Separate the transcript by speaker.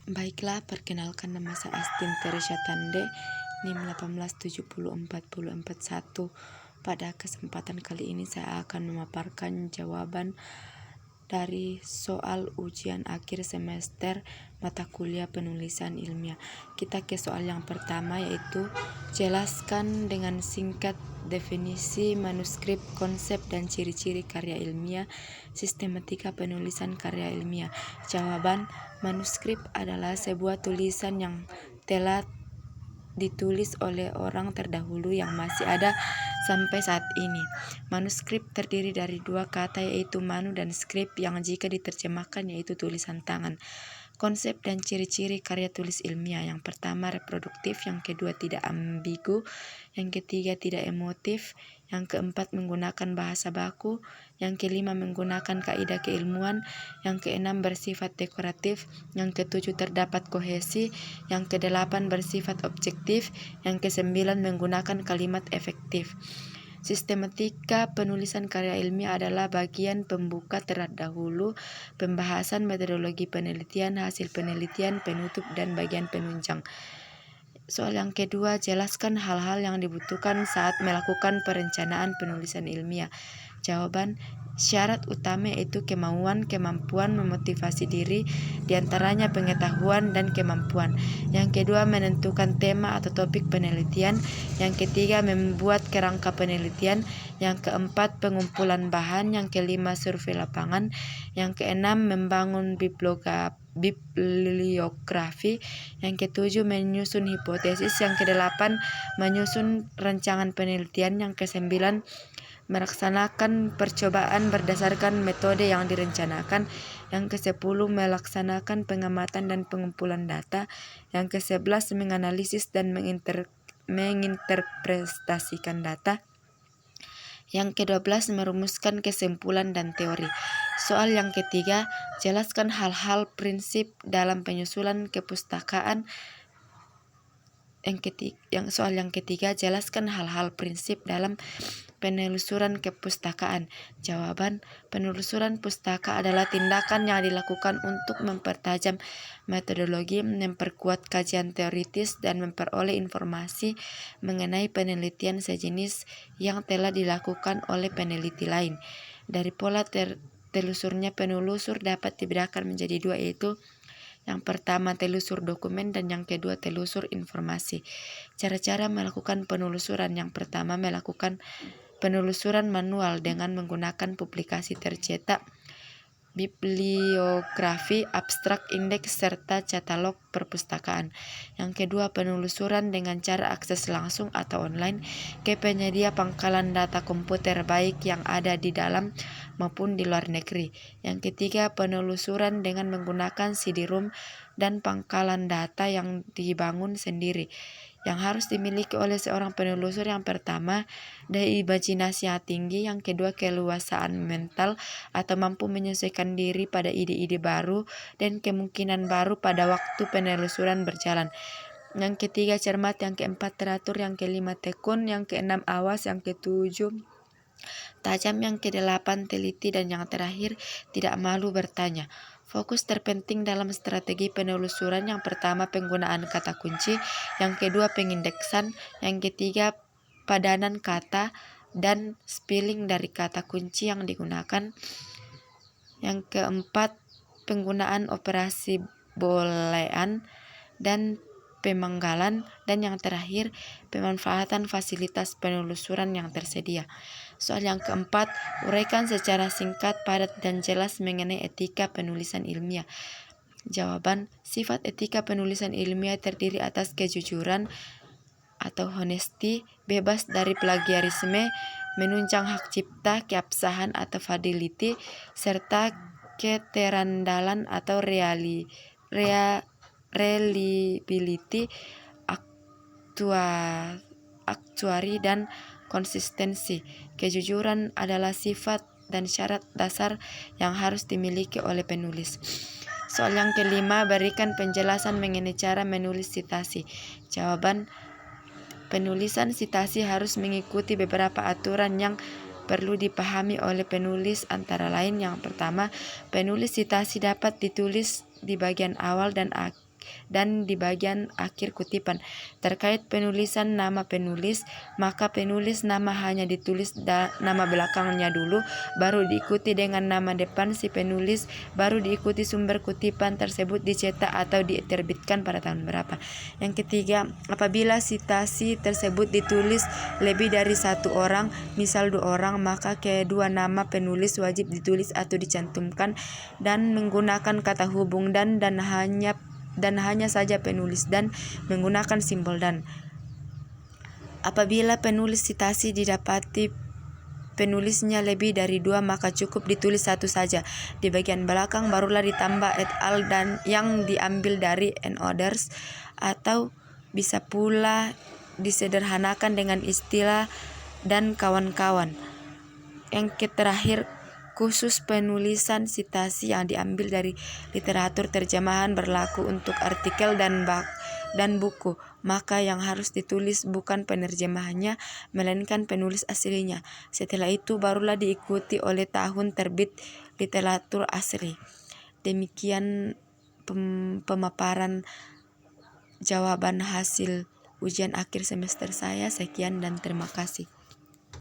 Speaker 1: Baiklah, perkenalkan nama saya Astin Teresia Tande, NIM 1870441. Pada kesempatan kali ini saya akan memaparkan jawaban dari soal ujian akhir semester mata kuliah penulisan ilmiah. Kita ke soal yang pertama, yaitu jelaskan dengan singkat definisi manuskrip, konsep dan ciri-ciri karya ilmiah, sistematika penulisan karya ilmiah. Jawaban: manuskrip adalah sebuah tulisan yang telah ditulis oleh orang terdahulu yang masih ada sampai saat ini. Manuskrip terdiri dari dua kata, yaitu manu dan skrip, yang jika diterjemahkan yaitu tulisan tangan. Konsep dan ciri-ciri karya tulis ilmiah: yang pertama reproduktif, yang kedua tidak ambigu, yang ketiga tidak emotif, yang keempat menggunakan bahasa baku, yang kelima menggunakan kaidah keilmuan, yang keenam bersifat dekoratif, yang ketujuh terdapat kohesi, yang kedelapan bersifat objektif, yang kesembilan menggunakan kalimat efektif. Sistematika penulisan karya ilmiah adalah bagian pembuka terdahulu, pembahasan metodologi penelitian, hasil penelitian, penutup, dan bagian penunjang. Soal yang kedua, jelaskan hal-hal yang dibutuhkan saat melakukan perencanaan penulisan ilmiah. Jawaban: syarat utama yaitu kemauan, kemampuan, memotivasi diri, diantaranya pengetahuan dan kemampuan. Yang kedua, menentukan tema atau topik penelitian. Yang ketiga, membuat kerangka penelitian. Yang keempat, pengumpulan bahan. Yang kelima, survei lapangan. Yang keenam, membangun bibliografi. Yang ketujuh, menyusun hipotesis. Yang kedelapan, menyusun rancangan penelitian. Yang kesembilan, melaksanakan percobaan berdasarkan metode yang direncanakan. Yang ke-10, melaksanakan pengamatan dan pengumpulan data. Yang ke-11, menganalisis dan menginterpretasikan data. Yang ke-12, merumuskan kesimpulan dan teori. Soal yang ketiga, jelaskan hal-hal prinsip dalam penyusunan kepustakaan. Soal yang ketiga, jelaskan hal-hal prinsip dalam penelusuran kepustakaan. Jawaban: penelusuran pustaka adalah tindakan yang dilakukan untuk mempertajam metodologi, memperkuat kajian teoritis, dan memperoleh informasi mengenai penelitian sejenis yang telah dilakukan oleh peneliti lain. Dari pola telusurnya, penelusur dapat dibedakan menjadi dua, yaitu yang pertama telusur dokumen dan yang kedua telusur informasi. Cara-cara melakukan penelusuran: yang pertama melakukan penelusuran manual dengan menggunakan publikasi tercetak, bibliografi, abstrak, indeks, serta katalog perpustakaan. Yang kedua, penelusuran dengan cara akses langsung atau online ke penyedia pangkalan data komputer, baik yang ada di dalam maupun di luar negeri. Yang ketiga, penelusuran dengan menggunakan CD-ROM dan pangkalan data yang dibangun sendiri. Yang harus dimiliki oleh seorang penelusur: yang pertama, daya imajinasi yang tinggi. Yang kedua, keluasaan mental atau mampu menyesuaikan diri pada ide-ide baru dan kemungkinan baru pada waktu penelusuran berjalan. Yang ketiga, cermat. Yang keempat, teratur. Yang kelima, tekun. Yang keenam, awas. Yang ketujuh, tajam. Yang kedelapan, teliti. Dan yang terakhir, tidak malu bertanya. Fokus terpenting dalam strategi penelusuran: yang pertama, penggunaan kata kunci. Yang kedua, pengindeksan. Yang ketiga, padanan kata dan spelling dari kata kunci yang digunakan. Yang keempat, penggunaan operasi boolean dan pemanggalan. Dan yang terakhir, pemanfaatan fasilitas penelusuran yang tersedia. Soal yang keempat, uraikan secara singkat, padat, dan jelas mengenai etika penulisan ilmiah. Jawaban: sifat etika penulisan ilmiah terdiri atas kejujuran atau honesty, bebas dari plagiarisme, menunjang hak cipta, keabsahan atau fidelity, serta keterandalan atau reliability, aktuari, dan konsistensi. Kejujuran adalah sifat dan syarat dasar yang harus dimiliki oleh penulis. Soal yang kelima, berikan penjelasan mengenai cara menulis sitasi. Jawaban: penulisan sitasi harus mengikuti beberapa aturan yang perlu dipahami oleh penulis, antara lain: yang pertama, penulis sitasi dapat ditulis di bagian awal dan dan di bagian akhir kutipan. Terkait penulisan nama penulis, maka penulis nama hanya ditulis nama belakangnya dulu, baru diikuti dengan nama depan si penulis, baru diikuti sumber kutipan tersebut dicetak atau diterbitkan pada tahun berapa. Yang ketiga, apabila sitasi tersebut ditulis lebih dari satu orang, misal 2 orang, maka kedua nama penulis wajib ditulis atau dicantumkan dan menggunakan kata hubung dan hanya saja penulis dan menggunakan simbol dan. Apabila penulis sitasi didapati penulisnya lebih dari 2, maka cukup ditulis 1 saja. Di bagian belakang barulah ditambah et al dan yang diambil dari and others, atau bisa pula disederhanakan dengan istilah dan kawan-kawan. Yang terakhir, khusus penulisan sitasi yang diambil dari literatur terjemahan berlaku untuk artikel dan buku, maka yang harus ditulis bukan penerjemahannya, melainkan penulis aslinya. Setelah itu barulah diikuti oleh tahun terbit literatur asli. Demikian pemaparan jawaban hasil ujian akhir semester saya. Sekian dan terima kasih.